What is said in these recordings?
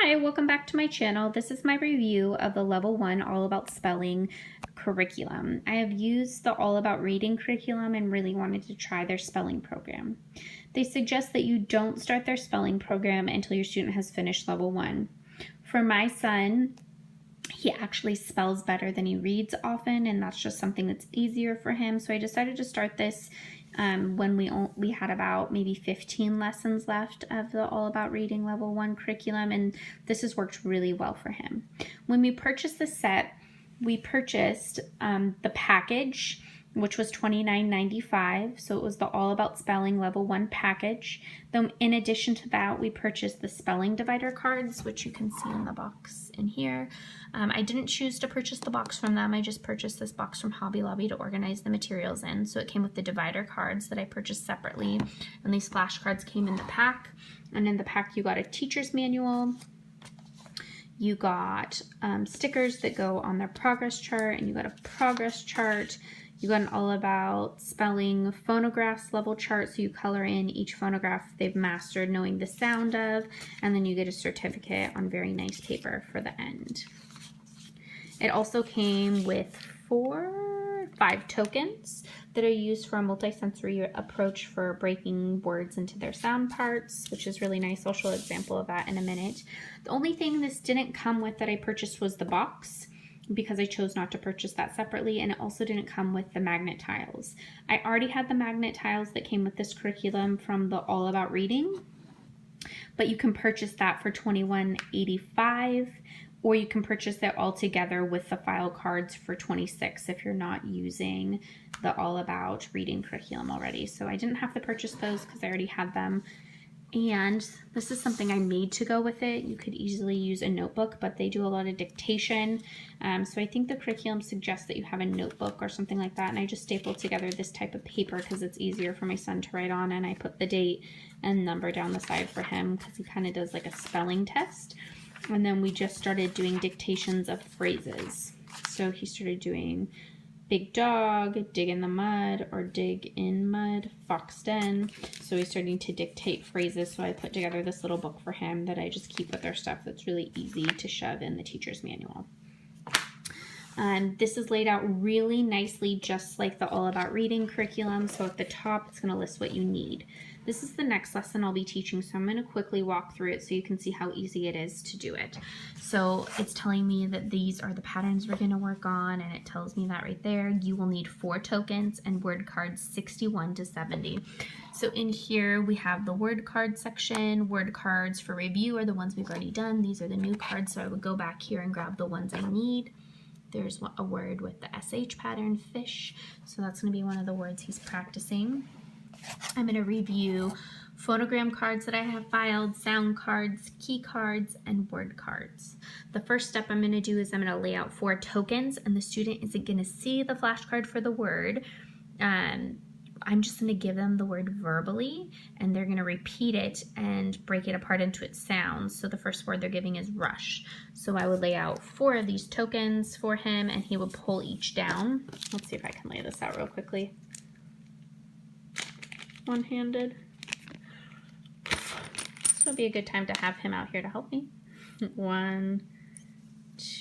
Hi, welcome back to my channel. This is my review of the Level 1 All About Spelling curriculum. I have used the All About Reading curriculum and really wanted to try their spelling program. They suggest that you don't start their spelling program until your student has finished Level 1. For my son, he actually spells better than he reads often, and that's just something that's easier for him. So I decided to start this when we had about maybe 15 lessons left of the All About Reading Level 1 curriculum, and this has worked really well for him. When we purchased the set, we purchased the package, which was $29.95. So it was the All About Spelling Level 1 package. Then in addition to that, we purchased the spelling divider cards, which you can see in the box in here. I didn't choose to purchase the box from them. I just purchased this box from Hobby Lobby to organize the materials in. So it came with the divider cards that I purchased separately. And these flashcards came in the pack. And in the pack, you got a teacher's manual. You got stickers that go on their progress chart, and you got a progress chart. You got an All About Spelling phonographs level chart, so you color in each phonograph they've mastered knowing the sound of, and then you get a certificate on very nice paper for the end. It also came with 5 tokens that are used for a multisensory approach for breaking words into their sound parts, which is really nice. I'll show an example of that in a minute. The only thing this didn't come with that I purchased was the box, because I chose not to purchase that separately, and it also didn't come with the magnet tiles. I already had the magnet tiles that came with this curriculum from the All About Reading, but you can purchase that for $21.85, or you can purchase it all together with the file cards for $26 if you're not using the All About Reading curriculum already. So I didn't have to purchase those because I already had them. And this is something I made to go with it. You could easily use a notebook, but they do a lot of dictation. So I think the curriculum suggests that you have a notebook or something like that. And I just stapled together this type of paper because it's easier for my son to write on. And I put the date and number down the side for him because he kind of does like a spelling test. And then we just started doing dictations of phrases. So he started doing big dog, dig in the mud, or dig in mud, fox den. So he's starting to dictate phrases. So I put together this little book for him that I just keep with our stuff that's really easy to shove in the teacher's manual. This is laid out really nicely, just like the All About Reading curriculum. So at the top, it's going to list what you need. This is the next lesson I'll be teaching, so I'm going to quickly walk through it so you can see how easy it is to do it. So it's telling me that these are the patterns we're going to work on, and it tells me that right there. You will need 4 tokens and word cards 61 to 70. So in here we have the word card section. Word cards for review are the ones we've already done. These are the new cards, so I would go back here and grab the ones I need. There's a word with the SH pattern, fish, so that's going to be one of the words he's practicing. I'm going to review phonogram cards that I have filed, sound cards, key cards, and word cards. The first step I'm going to do is I'm going to lay out 4 tokens, and the student isn't going to see the flashcard for the word. I'm just going to give them the word verbally, and they're going to repeat it and break it apart into its sounds. So the first word they're giving is rush. So I would lay out 4 of these tokens for him, and he would pull each down. Let's see if I can lay this out real quickly. One-handed. This would be a good time to have him out here to help me. 1,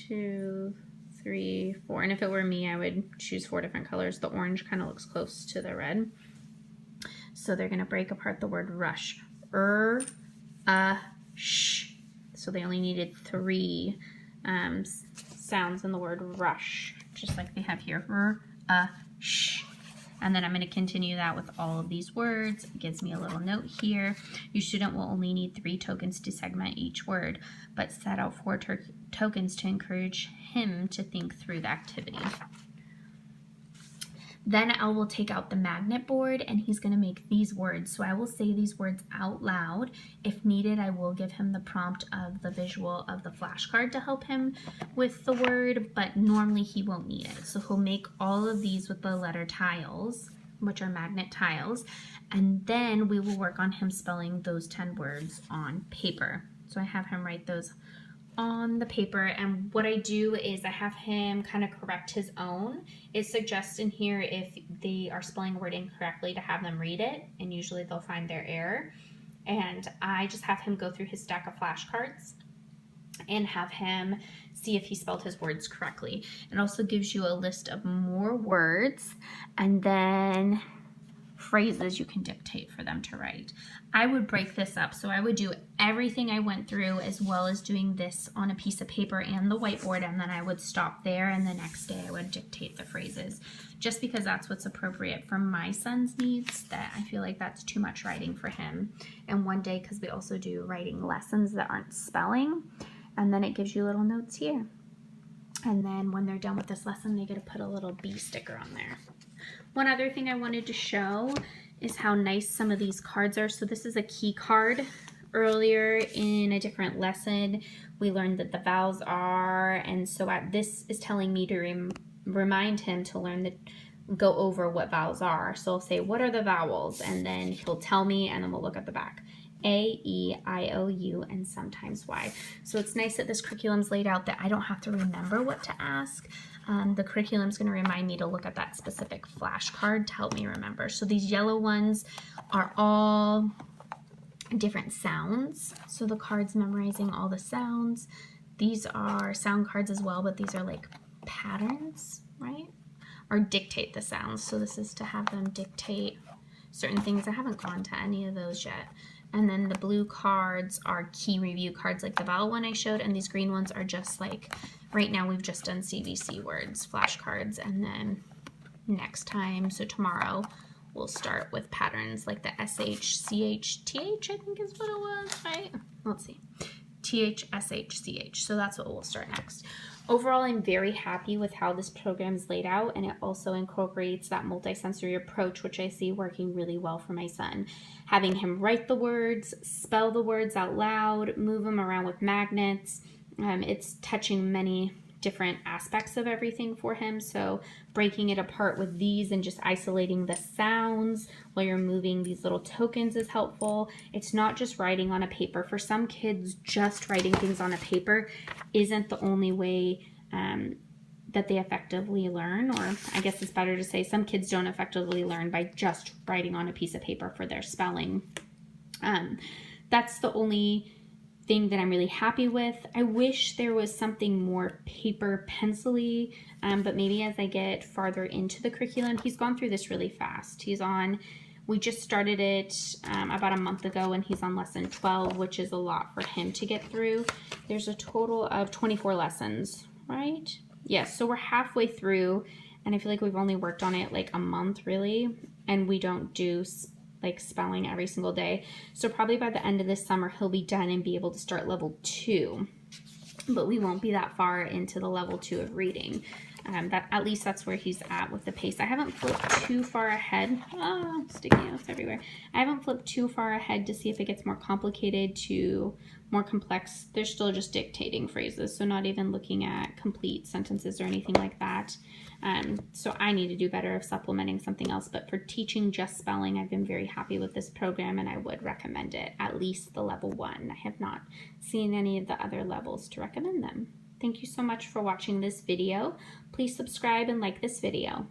2, 3, 4. And if it were me, I would choose 4 different colors. The orange kind of looks close to the red. So they're going to break apart the word rush. Sh. So they only needed 3 sounds in the word rush, just like they have here. Sh. And then I'm going to continue that with all of these words. It gives me a little note here. Your student will only need 3 tokens to segment each word, but set out 4 tokens to encourage him to think through the activity. Then I will take out the magnet board, and he's going to make these words. So I will say these words out loud. If needed, I will give him the prompt of the visual of the flashcard to help him with the word, but normally he won't need it. So he'll make all of these with the letter tiles, which are magnet tiles, and then we will work on him spelling those 10 words on paper. So I have him write those on the paper, and what I do is I have him kind of correct his own. It suggests in here if they are spelling a word incorrectly to have them read it, and usually they'll find their error. And I just have him go through his stack of flashcards and have him see if he spelled his words correctly. It also gives you a list of more words and then phrases you can dictate for them to write. I would break this up, so I would do everything I went through as well as doing this on a piece of paper and the whiteboard, and then I would stop there, and the next day I would dictate the phrases, just because that's what's appropriate for my son's needs. That I feel like that's too much writing for him. And one day, because we also do writing lessons that aren't spelling, and then it gives you little notes here. And then when they're done with this lesson, they get to put a little bee sticker on there. One other thing I wanted to show is how nice some of these cards are. So this is a key card. Earlier in a different lesson, we learned that the vowels are, and so this is telling me to remind him to go over what vowels are. So I'll say, what are the vowels? And then he'll tell me, and then we'll look at the back. A, E, I, O, U, and sometimes Y. So it's nice that this curriculum's laid out that I don't have to remember what to ask. The curriculum's going to remind me to look at that specific flashcard to help me remember. So these yellow ones are all different sounds. So the card's memorizing all the sounds. These are sound cards as well, but these are like patterns, right? Or dictate the sounds. So this is to have them dictate certain things. I haven't gone to any of those yet. And then the blue cards are key review cards, like the vowel one I showed, and these green ones are just like, right now we've just done CVC words, flashcards, and then next time, so tomorrow, we'll start with patterns like the SH, CH, TH, I think is what it was, right? Let's see. TH, SH, CH. So that's what we'll start next. Overall, I'm very happy with how this program is laid out, and it also incorporates that multisensory approach, which I see working really well for my son. Having him write the words, spell the words out loud, move them around with magnets. It's touching many different aspects of everything for him. So breaking it apart with these and just isolating the sounds while you're moving these little tokens is helpful. It's not just writing on a paper. For some kids, just writing things on a paper isn't the only way that they effectively learn, or I guess it's better to say some kids don't effectively learn by just writing on a piece of paper for their spelling. That's the only thing that I'm really happy with. I wish there was something more paper pencil-y, but maybe as I get farther into the curriculum, he's gone through this really fast. We just started it about a month ago, and he's on lesson 12, which is a lot for him to get through. There's a total of 24 lessons, right? Yes, so we're halfway through, and I feel like we've only worked on it like a month really, and we don't do like spelling every single day. So probably by the end of this summer, he'll be done and be able to start level 2, but we won't be that far into the level 2 of reading. At least that's where he's at with the pace. I haven't flipped too far ahead. Oh, sticky notes everywhere. I haven't flipped too far ahead to see if it gets more complicated to more complex. They're still just dictating phrases, so not even looking at complete sentences or anything like that. So I need to do better of supplementing something else, but for teaching just spelling, I've been very happy with this program, and I would recommend it, at least the level 1. I have not seen any of the other levels to recommend them. Thank you so much for watching this video. Please subscribe and like this video.